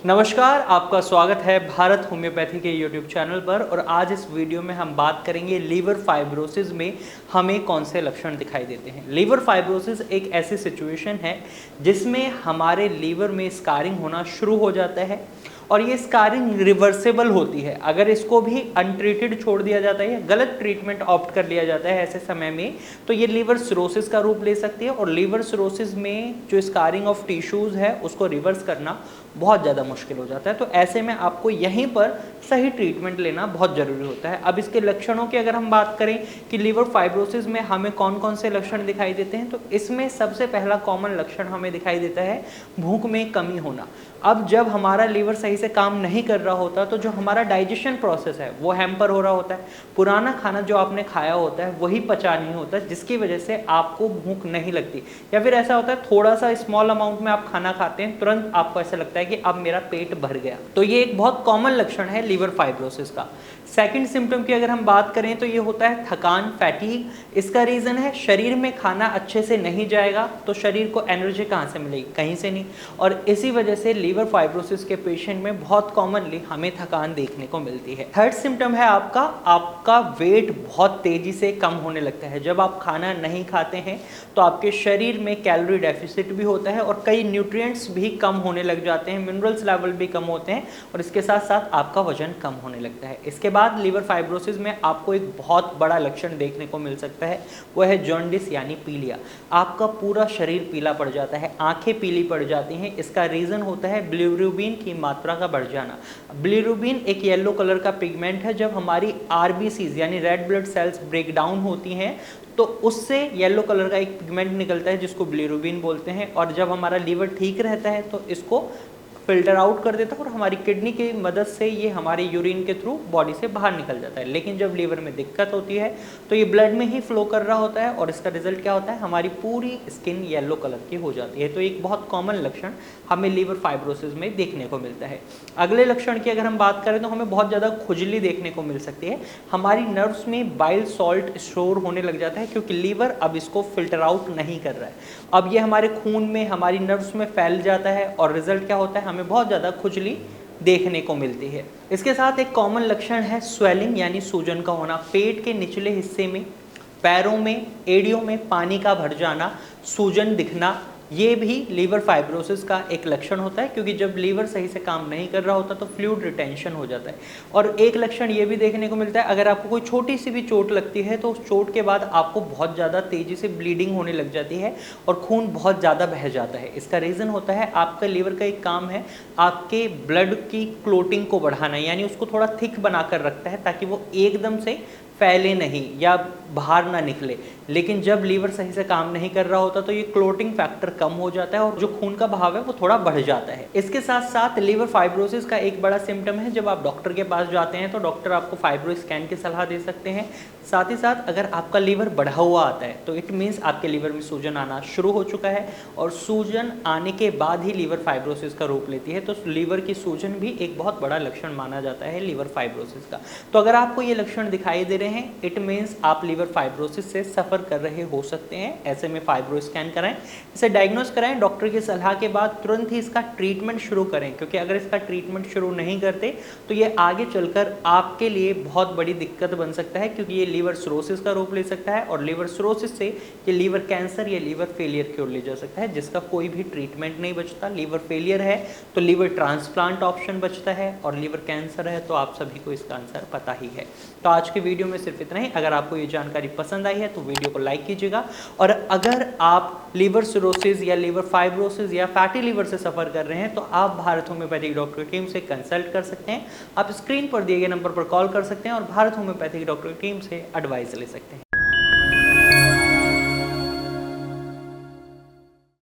नमस्कार, आपका स्वागत है भारत होम्योपैथी के यूट्यूब चैनल पर। और आज इस वीडियो में हम बात करेंगे लीवर फाइब्रोसिस में हमें कौन से लक्षण दिखाई देते हैं। लीवर फाइब्रोसिस एक ऐसी सिचुएशन है जिसमें हमारे लीवर में स्कारिंग होना शुरू हो जाता है और ये स्कारिंग रिवर्सेबल होती है। अगर इसको भी अनट्रीटेड छोड़ दिया जाता है या गलत ट्रीटमेंट ऑप्ट कर लिया जाता है ऐसे समय में, तो ये लीवर सिरोसिस का रूप ले सकती है। और लीवर सिरोसिस में जो स्कारिंग ऑफ टिश्यूज़ है उसको रिवर्स करना बहुत ज़्यादा मुश्किल हो जाता है। तो ऐसे में आपको यहीं पर सही ट्रीटमेंट लेना बहुत ज़रूरी होता है। अब इसके लक्षणों की अगर हम बात करें कि लीवर फाइब्रोसिस में हमें कौन कौन से लक्षण दिखाई देते हैं, तो इसमें सबसे पहला कॉमन लक्षण हमें दिखाई देता है भूख में कमी होना। अब जब हमारा लीवर सही से काम नहीं कर रहा होता तो जो हमारा डाइजेशन प्रोसेस है वो हैम्पर हो रहा होता है। पुराना खाना जो आपने खाया होता है वही पचा नहीं होता, जिसकी वजह से आपको भूख नहीं लगती। या फिर ऐसा होता है थोड़ा सा स्मॉल अमाउंट में आप खाना खाते हैं, तुरंत आपको ऐसा लगता है कि अब मेरा पेट भर गया। तो ये एक बहुत कॉमन लक्षण है लीवर फाइब्रोसिस का। सेकंड सिम्टम की अगर हम बात करें तो ये होता है थकान, फैटीग। इसका रीज़न है शरीर में खाना अच्छे से नहीं जाएगा तो शरीर को एनर्जी कहाँ से मिलेगी, कहीं से नहीं। और इसी वजह से लीवर फाइब्रोसिस के पेशेंट में बहुत कॉमनली हमें थकान देखने को मिलती है। थर्ड सिम्टम है आपका वेट बहुत तेजी से कम होने लगता है। जब आप खाना नहीं खाते हैं तो आपके शरीर में कैलोरी डेफिसिट भी होता है और कई न्यूट्रिएंट्स भी कम होने लग जाते हैं, मिनरल्स लेवल भी कम होते हैं और इसके साथ साथ आपका वजन कम होने लगता है। इसके बाद लीवर फाइब्रोसिस में आपको एक बहुत बड़ा लक्षण देखने को मिल सकता है, वो है जॉन्डिस यानी पीलिया। आपका पूरा शरीर पीला पड़ जाता है, आंखें पीली पड़ जाती हैं। इसका रीज़न होता है बिलिरुबिन की मात्रा का बढ़ जाना। बिलिरुबिन एक येलो कलर का पिगमेंट है। जब हमारी आरबीसीज यानी red blood cells break down होती हैं तो उससे येलो कलर का एक पिगमेंट निकलता है जिसको बिलिरुबिन बोलते हैं। और जब हमारा लीवर ठीक रहता है तो इसको फिल्टर आउट कर देता है और हमारी किडनी की मदद से ये हमारे यूरिन के थ्रू बॉडी से बाहर निकल जाता है। लेकिन जब लीवर में दिक्कत होती है तो ये ब्लड में ही फ्लो कर रहा होता है और इसका रिजल्ट क्या होता है, हमारी पूरी स्किन येलो कलर की हो जाती है। तो एक बहुत कॉमन लक्षण हमें लीवर फाइब्रोसिस में देखने को मिलता है। अगले लक्षण की अगर हम बात करें तो हमें बहुत ज़्यादा खुजली देखने को मिल सकती है। हमारी नर्व्स में बाइल सॉल्ट स्टोर होने लग जाता है क्योंकि लीवर अब इसको फिल्टर आउट नहीं कर रहा है। अब ये हमारे खून में, हमारी नर्व्स में फैल जाता है और रिजल्ट क्या होता है, हमें बहुत ज़्यादा खुजली देखने को मिलती है। इसके साथ एक कॉमन लक्षण है स्वेलिंग यानी सूजन का होना। पेट के निचले हिस्से में, पैरों में, एड़ियों में पानी का भर जाना, सूजन दिखना, ये भी लीवर फाइब्रोसिस का एक लक्षण होता है क्योंकि जब लीवर सही से काम नहीं कर रहा होता तो फ्लूइड रिटेंशन हो जाता है। और एक लक्षण ये भी देखने को मिलता है, अगर आपको कोई छोटी सी भी चोट लगती है तो उस चोट के बाद आपको बहुत ज़्यादा तेज़ी से ब्लीडिंग होने लग जाती है और खून बहुत ज़्यादा बह जाता है। इसका रीज़न होता है आपका लीवर का एक काम है आपके ब्लड की क्लोटिंग को बढ़ाना, यानी उसको थोड़ा थिक बना कर रखता है ताकि वो एकदम से फैले नहीं या बाहर ना निकले। लेकिन जब लीवर सही से काम नहीं कर रहा होता तो ये क्लोटिंग फैक्टर कम हो जाता है और जो खून का बहाव है वो थोड़ा बढ़ जाता है। इसके साथ साथ लीवर फाइब्रोसिस का एक बड़ा सिम्टम है, जब आप डॉक्टर के पास जाते हैं तो डॉक्टर आपको फाइब्रो स्कैन की सलाह दे सकते हैं। साथ ही साथ अगर आपका लीवर बढ़ा हुआ आता है तो इट मीन्स आपके लीवर में सूजन आना शुरू हो चुका है और सूजन आने के बाद ही लीवर फाइब्रोसिस का रूप लेती है। तो लीवर की सूजन भी एक बहुत बड़ा लक्षण माना जाता है लीवर फाइब्रोसिस का। तो अगर आपको ये लक्षण दिखाई दे रहे हैं, इट मीन्स आप लीवर फाइब्रोसिस से सफ़र कर रहे हो सकते हैं। ऐसे में फाइब्रो स्कैन कराएं, इसे डायग्नोस कराएं, डॉक्टर की सलाह के बाद तुरंत ही इसका ट्रीटमेंट शुरू करें, क्योंकि अगर इसका ट्रीटमेंट शुरू नहीं करते तो ये आगे चलकर आपके लिए बहुत बड़ी दिक्कत बन सकता है, क्योंकि ये लीवर सिरोसिस का रूप ले सकता है और लीवर सिरोसिस से ये लीवर कैंसर या लीवर फेलियर की ओर ले जा सकता है, जिसका कोई भी ट्रीटमेंट नहीं बचता। लीवर फेलियर है तो लीवर ट्रांसप्लांट ऑप्शन बचता है और लीवर कैंसर है तो आप सभी को इसका आंसर पता ही है। तो आज की वीडियो में सिर्फ इतना ही। अगर आपको ये जानकारी पसंद आई है तो वीडियो को लाइक कीजिएगा और अगर आप लीवर सिरोसिस या लीवर फाइब्रोसिस या फैटी लीवर से सफ़र कर रहे हैं तो आप भारत होम्योपैथिक डॉक्टर की टीम से कंसल्ट कर सकते हैं। आप स्क्रीन पर दिए गए नंबर पर कॉल कर सकते हैं और भारत होम्योपैथिक डॉक्टर की टीम से एडवाइस ले सकते हैं।